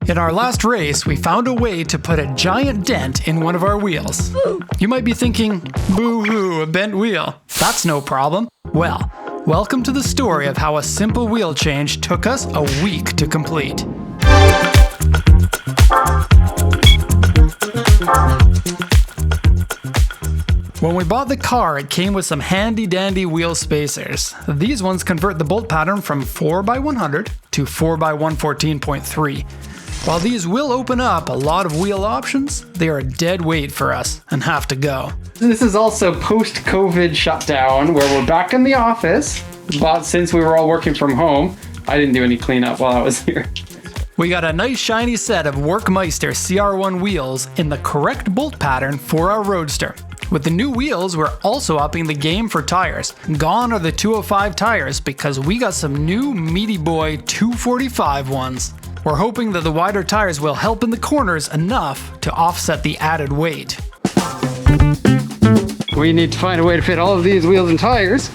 In our last race, we found a way to put a giant dent in one of our wheels. You might be thinking, boo-hoo, a bent wheel. That's no problem. Well, welcome to the story of how a simple wheel change took us a week to complete. When we bought the car, it came with some handy-dandy wheel spacers. These ones convert the bolt pattern from 4x100 to 4x114.3. While these will open up a lot of wheel options, they are a dead weight for us and have to go. This is also post-COVID shutdown where we're back in the office, but since we were all working from home, I didn't do any cleanup while I was here. We got a nice shiny set of Workmeister CR1 wheels in the correct bolt pattern for our Roadster. With the new wheels, we're also upping the game for tires. Gone are the 205 tires because we got some new meaty boy 245 ones. We're hoping that the wider tires will help in the corners enough to offset the added weight. We need to find a way to fit all of these wheels and tires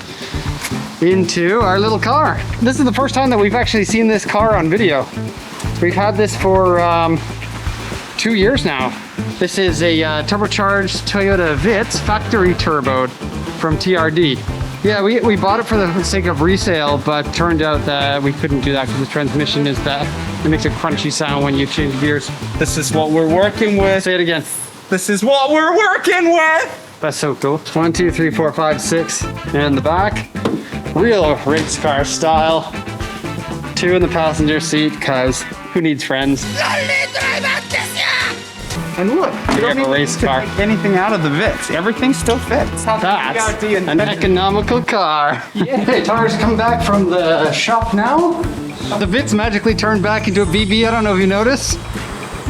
into our little car. This is the first time that we've actually seen this car on video. We've had this for 2 years now. This is a turbocharged Toyota Vitz factory turboed from TRD. Yeah, we bought it for the sake of resale, but turned out that we couldn't do that because the transmission is that it makes a crunchy sound when you change gears. This is what we're working with. Say it again. This is what we're working with. That's so cool. 1, 2, 3, 4, 5, 6 in the back. Real race car style. 2 in the passenger seat, cause who needs friends? And look, you don't need a race car. Take anything out of the Vitz. Everything still fits. That's an economical car. Hey, tires come back from the shop now. The Vitz magically turned back into a BB. I don't know if you noticed.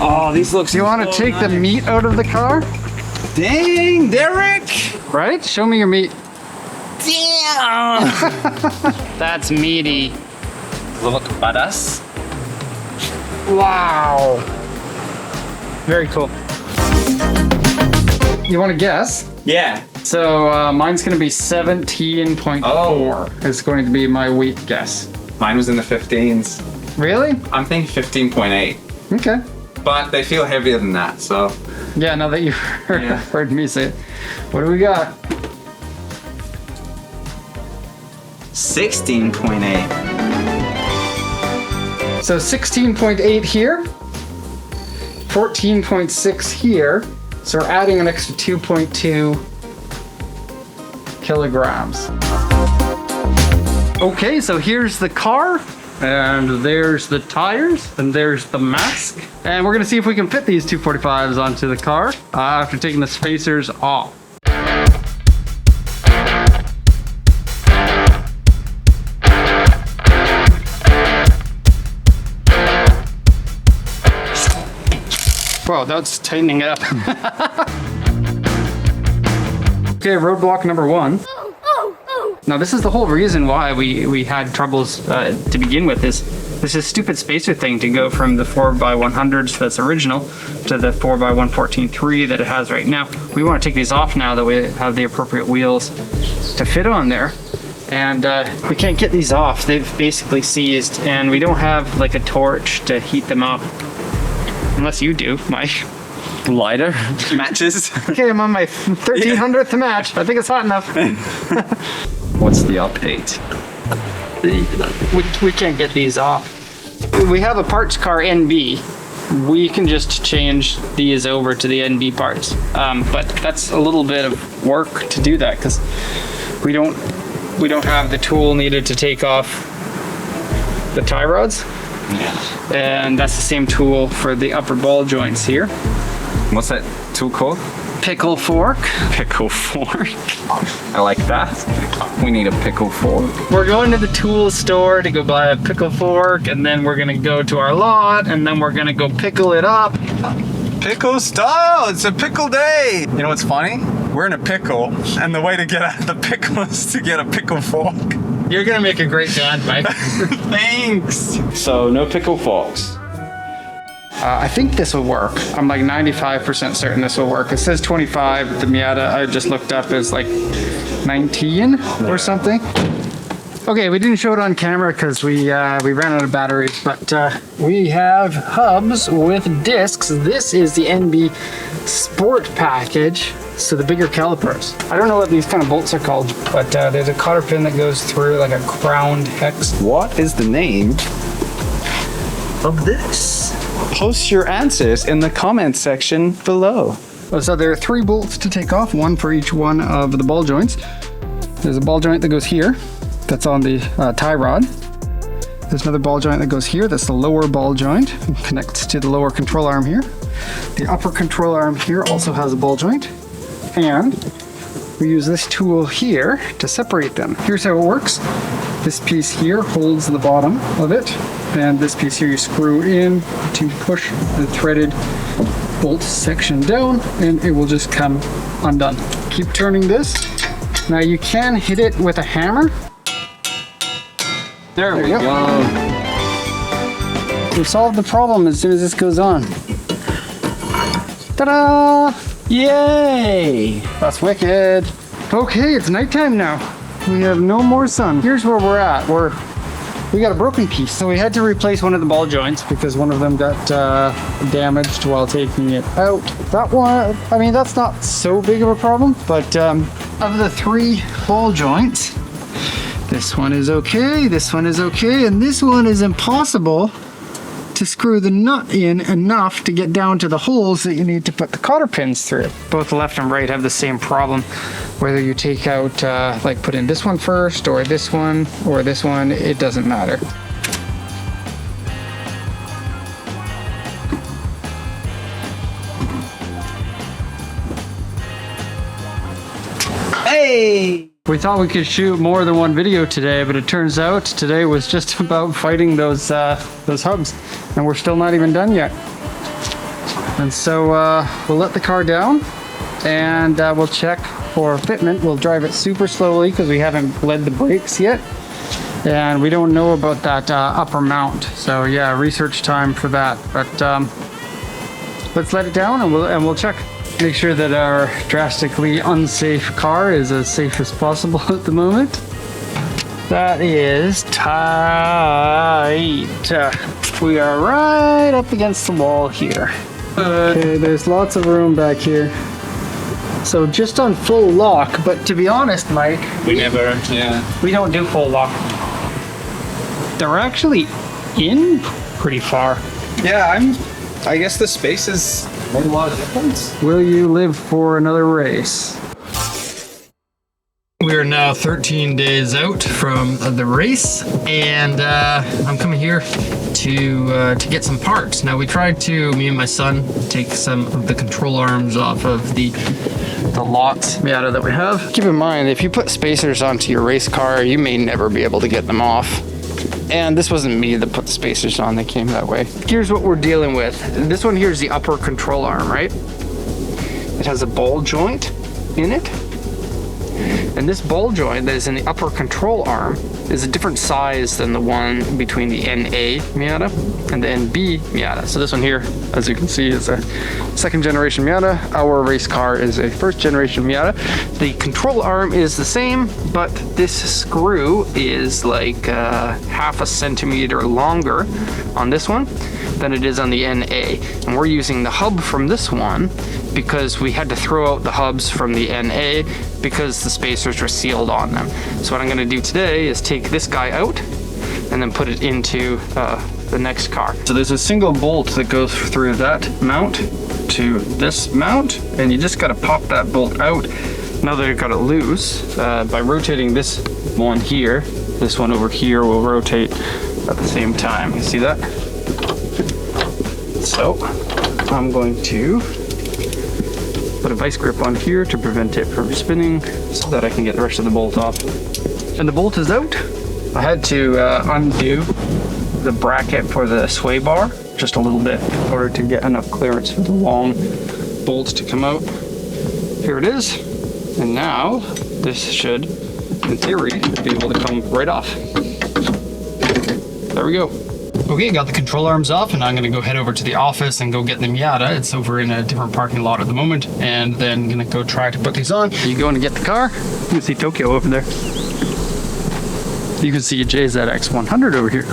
Oh, these look. You want to take the meat out of the car? Dang, Derek. Right? Show me your meat. Damn. That's meaty. Look at us. Wow. Very cool. You want to guess? Yeah. So mine's going to be 17.4. Oh. It's going to be my weight guess. Mine was in the 15s. Really? I'm thinking 15.8. Okay. But they feel heavier than that, so. Yeah, now that you heard me say it. What do we got? 16.8. So 16.8 here. 14.6 here. So we're adding an extra 2.2 kilograms. Okay, so here's the car, and there's the tires, and there's the mask. And we're gonna see if we can fit these 245s onto the car after taking the spacers off. Whoa, that's tightening it up. Okay, roadblock number 1. Now this is the whole reason why we had troubles to begin with. This is stupid spacer thing to go from the 4x100s that's original to the 4x114.3 that it has right now. We want to take these off now that we have the appropriate wheels to fit on there. And we can't get these off. They've basically seized, and we don't have like a torch to heat them up. Unless you do, Mike. Lighter matches. Okay, I'm on my 1300th match. I think it's hot enough. What's the update? We can't get these off. We have a parts car NB. We can just change these over to the NB parts. But that's a little bit of work to do that because we don't have the tool needed to take off the tie rods. Yeah. And that's the same tool for the upper ball joints here. What's that tool called? Pickle fork. Pickle fork. I like that. We need a pickle fork. We're going to the tool store to go buy a pickle fork, and then we're gonna go to our lot, and then we're gonna go pickle it up. Pickle style! It's a pickle day! You know what's funny? We're in a pickle, and the way to get out of the pickle is to get a pickle fork. You're gonna make a great dad, Mike. Thanks! So, no pickle forks. I think this will work. I'm like 95% certain this will work. It says 25. The Miata I just looked up is like 19 or something. Okay, we didn't show it on camera because we ran out of batteries, but we have hubs with discs. This is the NB Sport package, so the bigger calipers. I don't know what these kind of bolts are called, but there's a cotter pin that goes through like a crowned hex. What is the name of this? Post your answers in the comment section below. So there are 3 bolts to take off, 1 for each one of the ball joints. There's a ball joint that goes here, that's on the tie rod. There's another ball joint that goes here, that's the lower ball joint, and connects to the lower control arm here. The upper control arm here also has a ball joint, and we use this tool here to separate them. Here's how it works. This piece here holds the bottom of it, and this piece here you screw in to push the threaded bolt section down, and it will just come undone. Keep turning this. Now you can hit it with a hammer. There we go. We solved the problem as soon as this goes on. Ta-da! Yay! That's wicked. Okay, it's nighttime now. We have no more sun. Here's where we're at. We got a broken piece, so we had to replace one of the ball joints because one of them got damaged while taking it out. That one, I mean, that's not so big of a problem, but of the 3 ball joints, this one is okay, this one is okay, and this one is impossible to screw the nut in enough to get down to the holes that you need to put the cotter pins through. Both left and right have the same problem. Whether you take out, like put in this one first, or this one, it doesn't matter. Hey! We thought we could shoot more than one video today, but it turns out today was just about fighting those hubs, and we're still not even done yet. And so we'll let the car down, and we'll check for fitment. We'll drive it super slowly because we haven't bled the brakes yet, and we don't know about that upper mount. So yeah, research time for that. But let's let it down, and we'll check. Make sure that our drastically unsafe car is as safe as possible at the moment. That is tight. We are right up against the wall here. Okay, there's lots of room back here. So just on full lock, but to be honest, Mike, We don't do full lock. They're actually in pretty far. Yeah, I guess the spaces made a lot of difference. Will you live for another race? We are now 13 days out from the race, and I'm coming here to get some parts. Now, we tried to, me and my son, take some of the control arms off of the lots Miata that we have. Keep in mind, if you put spacers onto your race car, you may never be able to get them off. And this wasn't me that put the spacers on, they came that way. Here's what we're dealing with. This one here is the upper control arm, right? It has a ball joint in it. And this ball joint that is in the upper control arm is a different size than the one between the NA Miata and the NB Miata. So this one here, as you can see, is a 2nd generation Miata. Our race car is a 1st generation Miata. The control arm is the same, but this screw is like 1/2 centimeter longer on this one than it is on the NA. And we're using the hub from this one because we had to throw out the hubs from the NA because the spacers were sealed on them. So what I'm gonna do today is take this guy out and then put it into the next car. So there's a single bolt that goes through that mount to this mount, and you just gotta pop that bolt out. Now that you've got it loose, by rotating this one here, this one over here will rotate at the same time. You see that? So I'm going to put a vice grip on here to prevent it from spinning so that I can get the rest of the bolt off. And the bolt is out. I had to undo the bracket for the sway bar just a little bit in order to get enough clearance for the long bolt to come out. Here it is. And now this should, in theory, be able to come right off. There we go. Okay, got the control arms off, and I'm gonna go head over to the office and go get the Miata. It's over in a different parking lot at the moment, and then gonna go try to put these on. You going to get the car? You can see Tokyo over there. You can see a JZX 100 over here.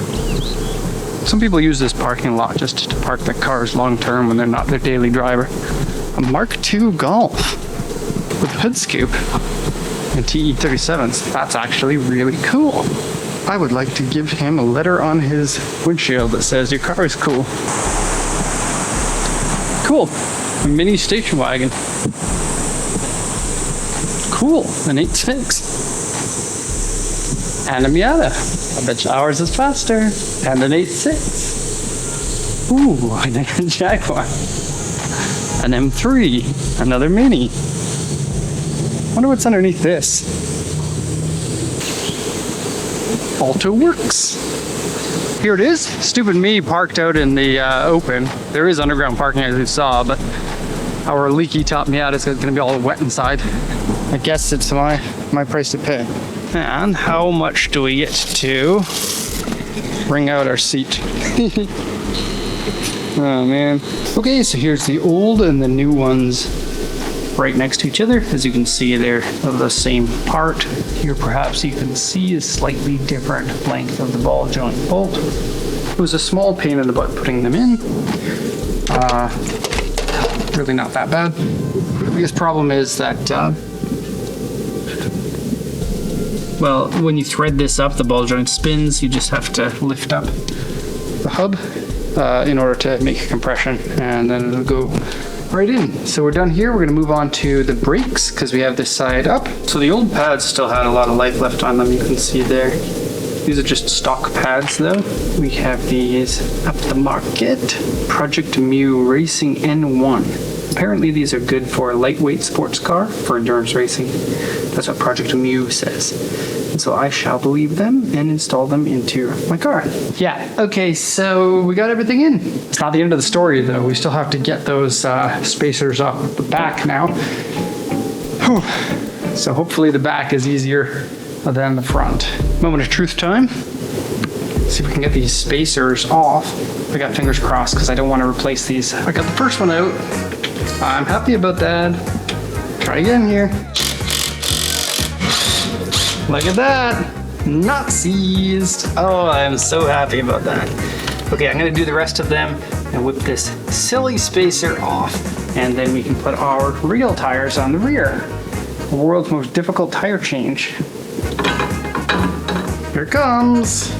Some people use this parking lot just to park their cars long term when they're not their daily driver. A Mark II Golf with hood scoop and TE37s. That's actually really cool. I would like to give him a letter on his windshield that says your car is cool. Cool. A mini station wagon. Cool. An 8.6. And a Miata. I bet you ours is faster. And an 8.6. Ooh, and a Jaguar. An M3. Another Mini. Wonder what's underneath this. Auto Works. Here it is. Stupid me parked out in the open. There is underground parking as you saw, but our leaky top Miata is going to be all wet inside. I guess it's my price to pay. And how much do we get to bring out our seat? Oh man. Okay, so here's the old and the new ones right next to each other. As you can see, they're of the same part. Here perhaps you can see a slightly different length of the ball joint bolt. It was a small pain in the butt putting them in. Really not that bad. The biggest problem is that well, when you thread this up, the ball joint spins. You just have to lift up the hub in order to make a compression, and then it'll go right in. So we're done here. We're going to move on to the brakes because we have this side up. So the old pads still had a lot of life left on them. You can see there. These are just stock pads though. We have these up the market. Project Mu Racing N1. Apparently these are good for a lightweight sports car for endurance racing. That's what Project Mu says. And so I shall believe them and install them into my car. Yeah, okay, so we got everything in. It's not the end of the story though. We still have to get those spacers off the back now. Whew. So hopefully the back is easier than the front. Moment of truth time. See if we can get these spacers off. I got fingers crossed because I don't want to replace these. I got the first one out. I'm happy about that. Try again here. Look at that. Not seized. Oh, I'm so happy about that. Okay, I'm gonna do the rest of them and whip this silly spacer off, and then we can put our real tires on the rear. The world's most difficult tire change. Here it comes.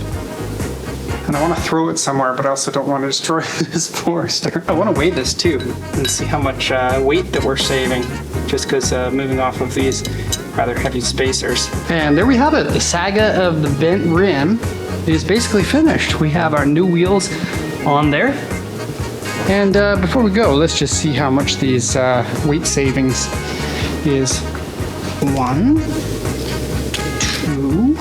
And I want to throw it somewhere, but I also don't want to destroy this forest. I want to weigh this too and see how much weight that we're saving just because moving off of these rather heavy spacers. And there we have it. The saga of the bent rim is basically finished. We have our new wheels on there. And before we go, let's just see how much these weight savings is. 1, 2,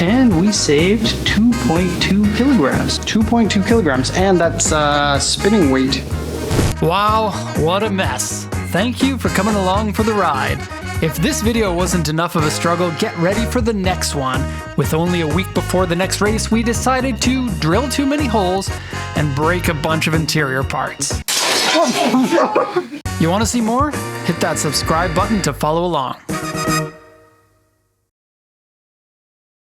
and we saved 2.2 kilograms. 2.2 kilograms, and that's spinning weight. Wow, what a mess. Thank you for coming along for the ride. If this video wasn't enough of a struggle, get ready for the next one. With only a week before the next race, we decided to drill too many holes and break a bunch of interior parts. You want to see more? Hit that subscribe button to follow along.